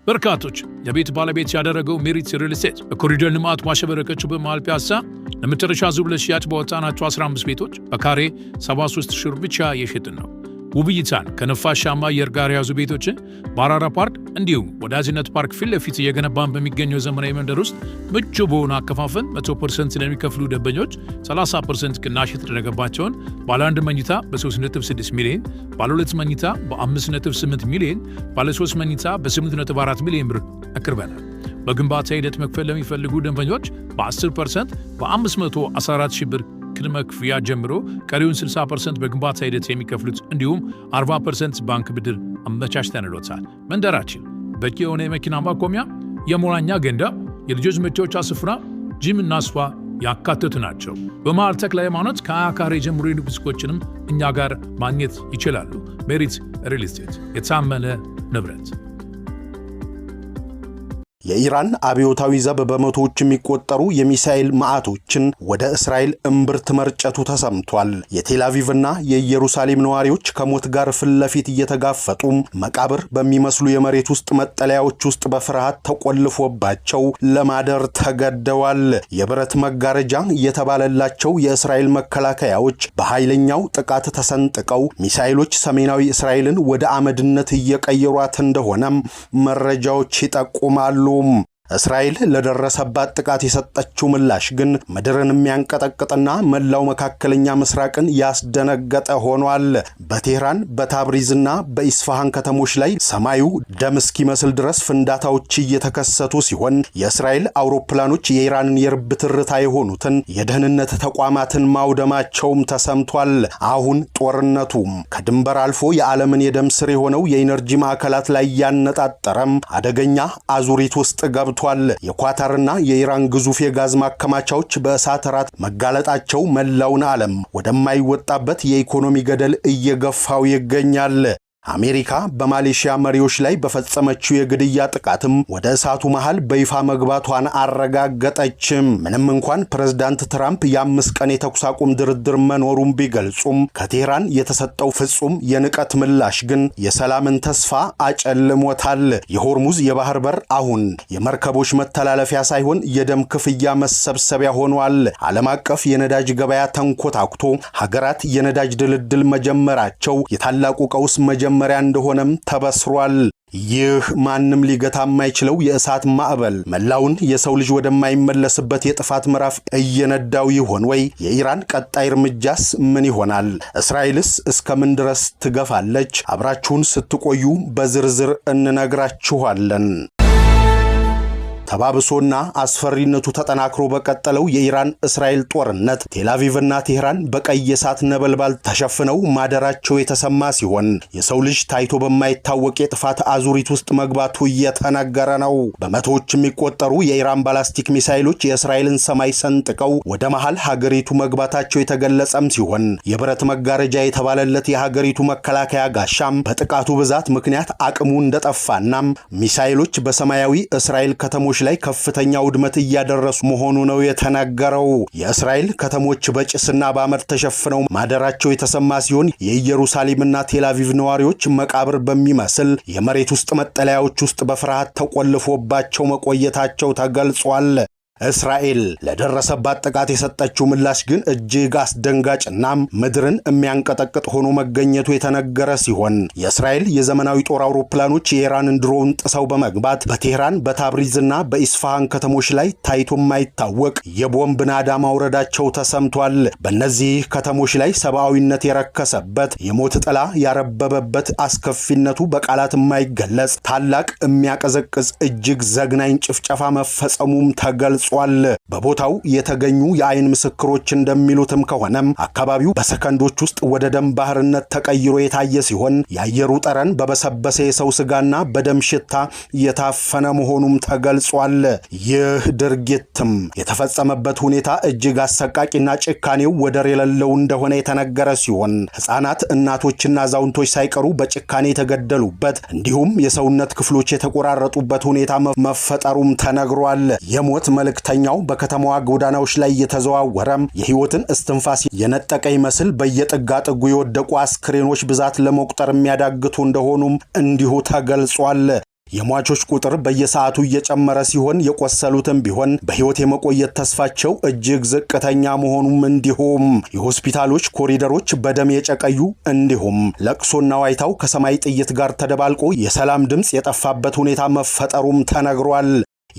በርካቶች የቤት ባለቤት ያደረገው ሜሪት ሪል ስቴት በኮሪደር ልማት ማሸበረቀችው በመሃል ፒያሳ ለመጨረሻ ዙር ለሽያጭ ባወጣናቸው 15 ቤቶች በካሬ 73 ሺህ ብር ብቻ እየሸጥን ነው። ውብ እይታን ከነፋሻማ አየር ጋር የያዙ ቤቶችን በአራራ ፓርክ እንዲሁም ወዳጅነት ፓርክ ፊት ለፊት እየገነባን በሚገኘው ዘመናዊ መንደር ውስጥ ምቹ በሆነ አከፋፈል 100% ለሚከፍሉ ደንበኞች 30% ቅናሽ የተደረገባቸውን ባለ 1 መኝታ በ3.6 ሚሊዮን፣ ባለ 2 መኝታ በ5.8 ሚሊዮን፣ ባለ 3 መኝታ በ8.4 ሚሊዮን ብር አቅርበናል። በግንባታ ሂደት መክፈል ለሚፈልጉ ደንበኞች በ10% በ514 ሺህ ብር ቅድመ ክፍያ ጀምሮ ቀሪውን 60% በግንባታ ሂደት የሚከፍሉት እንዲሁም 40% ባንክ ብድር አመቻችተንልዎታል። መንደራችን በቂ የሆነ የመኪና ማቆሚያ፣ የመዋኛ ገንዳ፣ የልጆች መጫወቻ ስፍራ፣ ጂም እና ስፓ ያካተቱ ናቸው። በመሃል ተክለ ሃይማኖት ከ20 ካሬ ጀምሮ የንግድ ሱቆችንም እኛ ጋር ማግኘት ይችላሉ። ሜሪት ሪል ስቴት የታመነ ንብረት። የኢራን አብዮታዊ ዘብ በመቶዎች የሚቆጠሩ የሚሳኤል ማዕቶችን ወደ እስራኤል እምብርት መርጨቱ ተሰምቷል። የቴል አቪቭና የኢየሩሳሌም ነዋሪዎች ከሞት ጋር ፍለፊት እየተጋፈጡ መቃብር በሚመስሉ የመሬት ውስጥ መጠለያዎች ውስጥ በፍርሃት ተቆልፎባቸው ለማደር ተገደዋል። የብረት መጋረጃ የተባለላቸው የእስራኤል መከላከያዎች በኃይለኛው ጥቃት ተሰንጥቀው ሚሳኤሎች ሰሜናዊ እስራኤልን ወደ አመድነት እየቀየሯት እንደሆነም መረጃዎች ይጠቁማሉ። እስራኤል ለደረሰባት ጥቃት የሰጠችው ምላሽ ግን ምድርን የሚያንቀጠቅጥና መላው መካከለኛ ምስራቅን ያስደነገጠ ሆኗል። በቴህራን በታብሪዝና በኢስፋሃን ከተሞች ላይ ሰማዩ ደም እስኪመስል ድረስ ፍንዳታዎች እየተከሰቱ ሲሆን የእስራኤል አውሮፕላኖች የኢራንን የርብ ትርታ የሆኑትን የደህንነት ተቋማትን ማውደማቸውም ተሰምቷል። አሁን ጦርነቱ ከድንበር አልፎ የዓለምን የደም ስር የሆነው የኢነርጂ ማዕከላት ላይ ያነጣጠረም አደገኛ አዙሪት ውስጥ ገብቷል። የኳታርና የኢራን ግዙፍ የጋዝ ማከማቻዎች በእሳት ራት መጋለጣቸው መላውን ዓለም ወደማይወጣበት የኢኮኖሚ ገደል እየገፋው ይገኛል። አሜሪካ በማሌሺያ መሪዎች ላይ በፈጸመችው የግድያ ጥቃትም ወደ እሳቱ መሃል በይፋ መግባቷን አረጋገጠችም። ምንም እንኳን ፕሬዝዳንት ትራምፕ የ5 ቀን የተኩስ አቁም ድርድር መኖሩን ቢገልጹም ከቴህራን የተሰጠው ፍጹም የንቀት ምላሽ ግን የሰላምን ተስፋ አጨልሞታል። የሆርሙዝ የባህር በር አሁን የመርከቦች መተላለፊያ ሳይሆን የደም ክፍያ መሰብሰቢያ ሆኗል። ዓለም አቀፍ የነዳጅ ገበያ ተንኮታኩቶ ሀገራት የነዳጅ ድልድል መጀመራቸው የታላቁ ቀውስ መጀመሪያ እንደሆነም ተበስሯል። ይህ ማንም ሊገታ የማይችለው የእሳት ማዕበል መላውን የሰው ልጅ ወደማይመለስበት የጥፋት ምዕራፍ እየነዳው ይሆን ወይ? የኢራን ቀጣይ እርምጃስ ምን ይሆናል? እስራኤልስ እስከምን ድረስ ትገፋለች? አብራችሁን ስትቆዩ በዝርዝር እንነግራችኋለን። ተባብሶና አስፈሪነቱ ተጠናክሮ በቀጠለው የኢራን እስራኤል ጦርነት ቴል አቪቭና ቴህራን በቀይ እሳት ነበልባል ተሸፍነው ማደራቸው የተሰማ ሲሆን የሰው ልጅ ታይቶ በማይታወቅ የጥፋት አዙሪት ውስጥ መግባቱ እየተነገረ ነው። በመቶዎች የሚቆጠሩ የኢራን ባላስቲክ ሚሳኤሎች የእስራኤልን ሰማይ ሰንጥቀው ወደ መሃል ሀገሪቱ መግባታቸው የተገለጸም ሲሆን የብረት መጋረጃ የተባለለት የሀገሪቱ መከላከያ ጋሻም በጥቃቱ ብዛት ምክንያት አቅሙ እንደጠፋና ሚሳኤሎች በሰማያዊ እስራኤል ከተሞች ላይ ከፍተኛ ውድመት እያደረሱ መሆኑ ነው የተነገረው። የእስራኤል ከተሞች በጭስና በአመድ ተሸፍነው ማደራቸው የተሰማ ሲሆን የኢየሩሳሌምና ቴል አቪቭ ነዋሪዎች መቃብር በሚመስል የመሬት ውስጥ መጠለያዎች ውስጥ በፍርሃት ተቆልፎባቸው መቆየታቸው ተገልጿል። እስራኤል ለደረሰባት ጥቃት የሰጠችው ምላሽ ግን እጅግ አስደንጋጭና ምድርን የሚያንቀጠቅጥ ሆኖ መገኘቱ የተነገረ ሲሆን የእስራኤል የዘመናዊ ጦር አውሮፕላኖች የኢራንን ድሮን ጥሰው በመግባት በቴህራን በታብሪዝና በኢስፋሃን ከተሞች ላይ ታይቶ የማይታወቅ የቦምብ ናዳ ማውረዳቸው ተሰምቷል። በእነዚህ ከተሞች ላይ ሰብአዊነት የረከሰበት የሞት ጥላ ያረበበበት አስከፊነቱ በቃላት የማይገለጽ ታላቅ የሚያቀዘቅዝ እጅግ ዘግናኝ ጭፍጨፋ መፈጸሙም ተገልጿል። በቦታው የተገኙ የአይን ምስክሮች እንደሚሉትም ከሆነም አካባቢው በሰከንዶች ውስጥ ወደ ደም ባህርነት ተቀይሮ የታየ ሲሆን የአየሩ ጠረን በበሰበሰ የሰው ስጋና በደም ሽታ የታፈነ መሆኑም ተገልጿል። ይህ ድርጊትም የተፈጸመበት ሁኔታ እጅግ አሰቃቂና ጭካኔው ወደር የሌለው እንደሆነ የተነገረ ሲሆን ሕፃናት፣ እናቶችና አዛውንቶች ሳይቀሩ በጭካኔ የተገደሉበት እንዲሁም የሰውነት ክፍሎች የተቆራረጡበት ሁኔታ መፈጠሩም ተነግሯል። የሞት መልእክተኛው በከተማዋ ጎዳናዎች ላይ የተዘዋወረም የህይወትን እስትንፋስ የነጠቀ ይመስል በየጥጋ ጥጉ የወደቁ አስክሬኖች ብዛት ለመቁጠር የሚያዳግቱ እንደሆኑም እንዲሁ ተገልጿል። የሟቾች ቁጥር በየሰዓቱ እየጨመረ ሲሆን የቆሰሉትም ቢሆን በሕይወት የመቆየት ተስፋቸው እጅግ ዝቅተኛ መሆኑም እንዲሁም የሆስፒታሎች ኮሪደሮች በደም የጨቀዩ እንዲሁም ለቅሶና ዋይታው ከሰማይ ጥይት ጋር ተደባልቆ የሰላም ድምፅ የጠፋበት ሁኔታ መፈጠሩም ተነግሯል።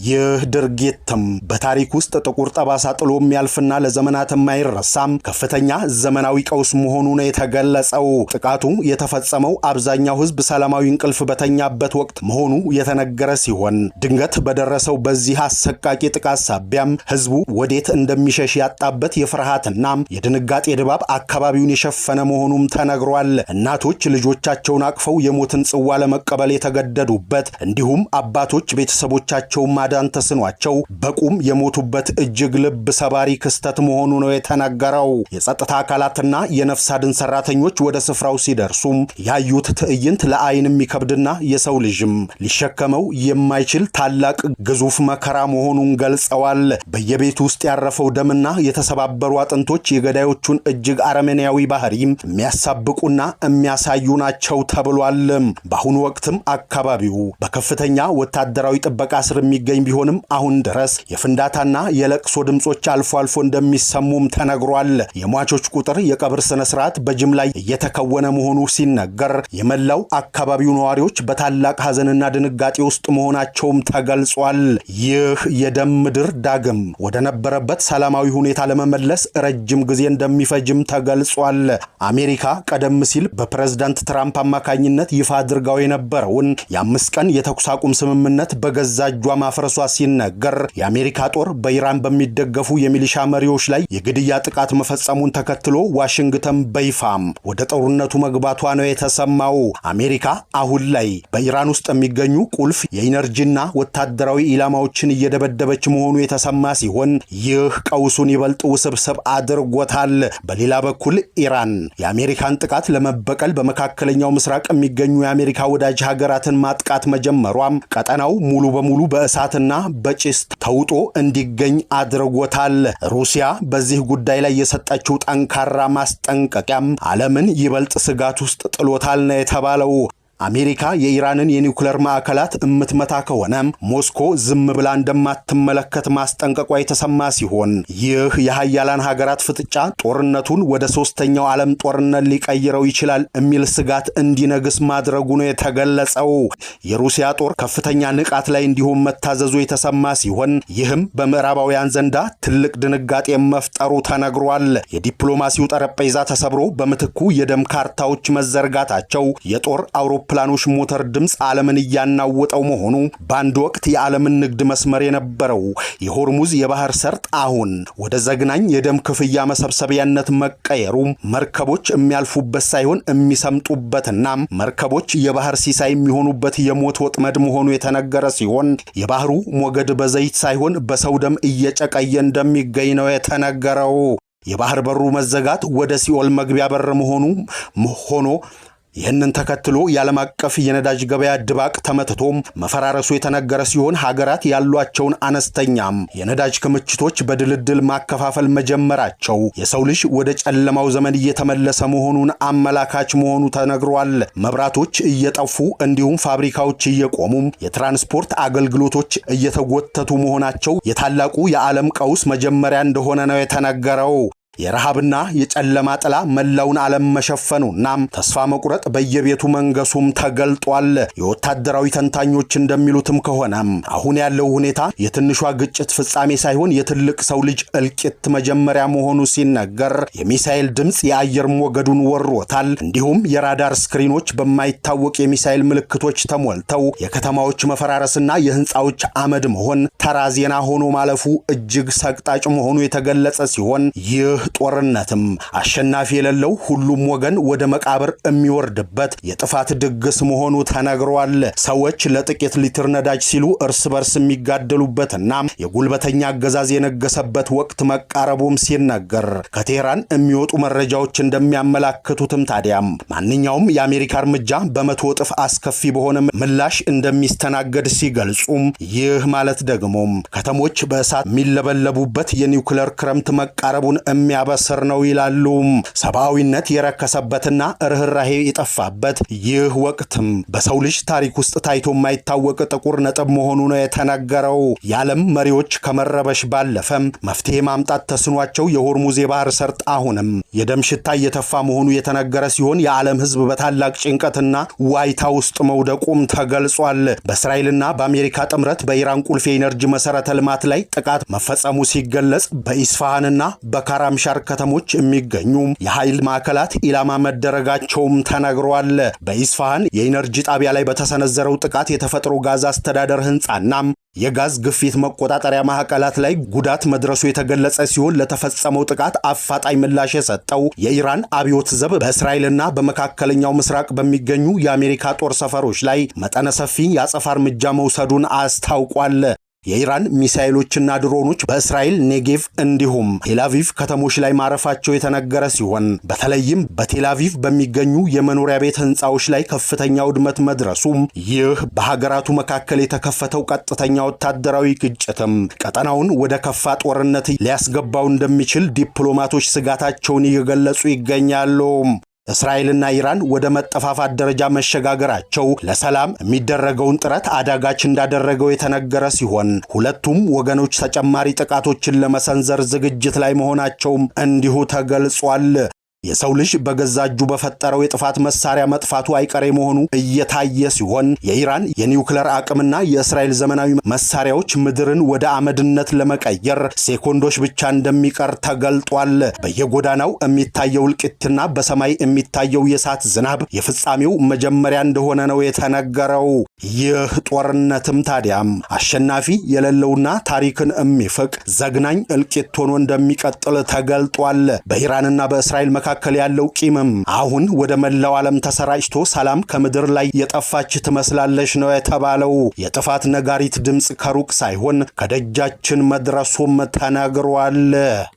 ይህ ድርጊትም በታሪክ ውስጥ ጥቁር ጠባሳ ጥሎ የሚያልፍና ለዘመናት የማይረሳም ከፍተኛ ዘመናዊ ቀውስ መሆኑ ነው የተገለጸው። ጥቃቱ የተፈጸመው አብዛኛው ሕዝብ ሰላማዊ እንቅልፍ በተኛበት ወቅት መሆኑ የተነገረ ሲሆን ድንገት በደረሰው በዚህ አሰቃቂ ጥቃት ሳቢያም ሕዝቡ ወዴት እንደሚሸሽ ያጣበት የፍርሃትና የድንጋጤ ድባብ አካባቢውን የሸፈነ መሆኑም ተነግሯል። እናቶች ልጆቻቸውን አቅፈው የሞትን ጽዋ ለመቀበል የተገደዱበት እንዲሁም አባቶች ቤተሰቦቻቸው ማዳን ተስኗቸው በቁም የሞቱበት እጅግ ልብ ሰባሪ ክስተት መሆኑ ነው የተነገረው። የጸጥታ አካላትና የነፍስ አድን ሰራተኞች ወደ ስፍራው ሲደርሱም ያዩት ትዕይንት ለዓይን የሚከብድና የሰው ልጅም ሊሸከመው የማይችል ታላቅ ግዙፍ መከራ መሆኑን ገልጸዋል። በየቤቱ ውስጥ ያረፈው ደምና የተሰባበሩ አጥንቶች የገዳዮቹን እጅግ አረመኔያዊ ባህሪም የሚያሳብቁና የሚያሳዩ ናቸው ተብሏል። በአሁኑ ወቅትም አካባቢው በከፍተኛ ወታደራዊ ጥበቃ ስር ገኝ ቢሆንም አሁን ድረስ የፍንዳታና የለቅሶ ድምጾች አልፎ አልፎ እንደሚሰሙም ተነግሯል። የሟቾች ቁጥር የቀብር ስነ ስርዓት በጅምላ እየተከወነ መሆኑ ሲነገር የመላው አካባቢው ነዋሪዎች በታላቅ ሐዘንና ድንጋጤ ውስጥ መሆናቸውም ተገልጿል። ይህ የደም ምድር ዳግም ወደ ነበረበት ሰላማዊ ሁኔታ ለመመለስ ረጅም ጊዜ እንደሚፈጅም ተገልጿል። አሜሪካ ቀደም ሲል በፕሬዝዳንት ትራምፕ አማካኝነት ይፋ አድርጋው የነበረውን የ5 ቀን የተኩስ አቁም ስምምነት በገዛ እጇ ማፍረሷ ሲነገር የአሜሪካ ጦር በኢራን በሚደገፉ የሚሊሻ መሪዎች ላይ የግድያ ጥቃት መፈጸሙን ተከትሎ ዋሽንግተን በይፋም ወደ ጦርነቱ መግባቷ ነው የተሰማው። አሜሪካ አሁን ላይ በኢራን ውስጥ የሚገኙ ቁልፍ የኢነርጂና ወታደራዊ ኢላማዎችን እየደበደበች መሆኑ የተሰማ ሲሆን ይህ ቀውሱን ይበልጥ ውስብስብ አድርጎታል። በሌላ በኩል ኢራን የአሜሪካን ጥቃት ለመበቀል በመካከለኛው ምስራቅ የሚገኙ የአሜሪካ ወዳጅ ሀገራትን ማጥቃት መጀመሯም ቀጠናው ሙሉ በሙሉ በእሳትና በጭስ ተውጦ እንዲገኝ አድርጎታል። ሩሲያ በዚህ ጉዳይ ላይ የሰጠችው ጠንካራ ማስጠንቀቂያም ዓለምን ይበልጥ ስጋት ውስጥ ጥሎታል ነው የተባለው። አሜሪካ የኢራንን የኒውክሌር ማዕከላት እምትመታ ከሆነ ሞስኮ ዝም ብላ እንደማትመለከት ማስጠንቀቋ የተሰማ ሲሆን ይህ የሀያላን ሀገራት ፍጥጫ ጦርነቱን ወደ ሶስተኛው ዓለም ጦርነት ሊቀይረው ይችላል የሚል ስጋት እንዲነግስ ማድረጉ ነው የተገለጸው። የሩሲያ ጦር ከፍተኛ ንቃት ላይ እንዲሁም መታዘዙ የተሰማ ሲሆን ይህም በምዕራባውያን ዘንዳ ትልቅ ድንጋጤ መፍጠሩ ተነግሯል። የዲፕሎማሲው ጠረጴዛ ተሰብሮ በምትኩ የደም ካርታዎች መዘርጋታቸው የጦር ፕላኖች ሞተር ድምፅ ዓለምን እያናወጠው መሆኑ በአንድ ወቅት የዓለምን ንግድ መስመር የነበረው የሆርሙዝ የባህር ሰርጥ አሁን ወደ ዘግናኝ የደም ክፍያ መሰብሰቢያነት መቀየሩ መርከቦች የሚያልፉበት ሳይሆን የሚሰምጡበትና መርከቦች የባህር ሲሳይ የሚሆኑበት የሞት ወጥመድ መሆኑ የተነገረ ሲሆን የባህሩ ሞገድ በዘይት ሳይሆን በሰው ደም እየጨቀየ እንደሚገኝ ነው የተነገረው። የባህር በሩ መዘጋት ወደ ሲኦል መግቢያ በር ሆኖ ይህንን ተከትሎ የዓለም አቀፍ የነዳጅ ገበያ ድባቅ ተመትቶ መፈራረሱ የተነገረ ሲሆን ሀገራት ያሏቸውን አነስተኛም የነዳጅ ክምችቶች በድልድል ማከፋፈል መጀመራቸው የሰው ልጅ ወደ ጨለማው ዘመን እየተመለሰ መሆኑን አመላካች መሆኑ ተነግሯል። መብራቶች እየጠፉ እንዲሁም ፋብሪካዎች እየቆሙ የትራንስፖርት አገልግሎቶች እየተጎተቱ መሆናቸው የታላቁ የዓለም ቀውስ መጀመሪያ እንደሆነ ነው የተነገረው። የረሃብና የጨለማ ጥላ መላውን ዓለም መሸፈኑና ተስፋ መቁረጥ በየቤቱ መንገሱም ተገልጧል። የወታደራዊ ተንታኞች እንደሚሉትም ከሆነ አሁን ያለው ሁኔታ የትንሿ ግጭት ፍጻሜ ሳይሆን የትልቅ ሰው ልጅ እልቂት መጀመሪያ መሆኑ ሲነገር የሚሳኤል ድምፅ የአየር ሞገዱን ወሮታል። እንዲሁም የራዳር ስክሪኖች በማይታወቅ የሚሳኤል ምልክቶች ተሞልተው የከተማዎች መፈራረስና የህንፃዎች አመድ መሆን ተራ ዜና ሆኖ ማለፉ እጅግ ሰቅጣጭ መሆኑ የተገለጸ ሲሆን ይህ ጦርነትም አሸናፊ የሌለው ሁሉም ወገን ወደ መቃብር የሚወርድበት የጥፋት ድግስ መሆኑ ተነግሯል። ሰዎች ለጥቂት ሊትር ነዳጅ ሲሉ እርስ በርስ የሚጋደሉበትና የጉልበተኛ አገዛዝ የነገሰበት ወቅት መቃረቡም ሲነገር ከቴህራን የሚወጡ መረጃዎች እንደሚያመላክቱትም ታዲያም ማንኛውም የአሜሪካ እርምጃ በመቶ እጥፍ አስከፊ በሆነ ምላሽ እንደሚስተናገድ ሲገልጹም ይህ ማለት ደግሞ ከተሞች በእሳት የሚለበለቡበት የኒውክሌር ክረምት መቃረቡን የሚያበስር ነው ይላሉ። ሰብአዊነት የረከሰበትና ርህራሄ የጠፋበት ይህ ወቅትም በሰው ልጅ ታሪክ ውስጥ ታይቶ የማይታወቅ ጥቁር ነጥብ መሆኑ ነው የተነገረው። የዓለም መሪዎች ከመረበሽ ባለፈም መፍትሄ ማምጣት ተስኗቸው የሆርሙዝ የባህር ሰርጥ አሁንም የደም ሽታ እየተፋ መሆኑ የተነገረ ሲሆን የዓለም ሕዝብ በታላቅ ጭንቀትና ዋይታ ውስጥ መውደቁም ተገልጿል። በእስራኤልና በአሜሪካ ጥምረት በኢራን ቁልፍ የኢነርጂ መሰረተ ልማት ላይ ጥቃት መፈጸሙ ሲገለጽ በኢስፋሃንና በካራምሻር ከተሞች የሚገኙ የኃይል ማዕከላት ኢላማ መደረጋቸውም ተነግሯል። በኢስፋሃን የኢነርጂ ጣቢያ ላይ በተሰነዘረው ጥቃት የተፈጥሮ ጋዝ አስተዳደር ህንጻና የጋዝ ግፊት መቆጣጠሪያ ማዕከላት ላይ ጉዳት መድረሱ የተገለጸ ሲሆን ለተፈጸመው ጥቃት አፋጣኝ ምላሽ የሰጠው የኢራን አብዮት ዘብ በእስራኤልና በመካከለኛው ምስራቅ በሚገኙ የአሜሪካ ጦር ሰፈሮች ላይ መጠነ ሰፊ የአጸፋ እርምጃ መውሰዱን አስታውቋል። የኢራን ሚሳኤሎችና ድሮኖች በእስራኤል ኔጌቭ እንዲሁም ቴላቪቭ ከተሞች ላይ ማረፋቸው የተነገረ ሲሆን በተለይም በቴላቪቭ በሚገኙ የመኖሪያ ቤት ህንፃዎች ላይ ከፍተኛ ውድመት መድረሱም ይህ በሀገራቱ መካከል የተከፈተው ቀጥተኛ ወታደራዊ ግጭትም ቀጠናውን ወደ ከፋ ጦርነት ሊያስገባው እንደሚችል ዲፕሎማቶች ስጋታቸውን እየገለጹ ይገኛሉ። እስራኤልና ኢራን ወደ መጠፋፋት ደረጃ መሸጋገራቸው ለሰላም የሚደረገውን ጥረት አዳጋች እንዳደረገው የተነገረ ሲሆን ሁለቱም ወገኖች ተጨማሪ ጥቃቶችን ለመሰንዘር ዝግጅት ላይ መሆናቸውም እንዲሁ ተገልጿል። የሰው ልጅ በገዛ እጁ በፈጠረው የጥፋት መሳሪያ መጥፋቱ አይቀሬ መሆኑ እየታየ ሲሆን የኢራን የኒውክሌር አቅምና የእስራኤል ዘመናዊ መሳሪያዎች ምድርን ወደ አመድነት ለመቀየር ሴኮንዶች ብቻ እንደሚቀር ተገልጧል። በየጎዳናው የሚታየው እልቂትና በሰማይ የሚታየው የእሳት ዝናብ የፍጻሜው መጀመሪያ እንደሆነ ነው የተነገረው። ይህ ጦርነትም ታዲያም አሸናፊ የሌለውና ታሪክን የሚፍቅ ዘግናኝ እልቂት ሆኖ እንደሚቀጥል ተገልጧል። በኢራንና በእስራኤል መካከል ያለው ቂምም አሁን ወደ መላው ዓለም ተሰራጭቶ ሰላም ከምድር ላይ የጠፋች ትመስላለች ነው የተባለው። የጥፋት ነጋሪት ድምጽ ከሩቅ ሳይሆን ከደጃችን መድረሱም ተነግሯል።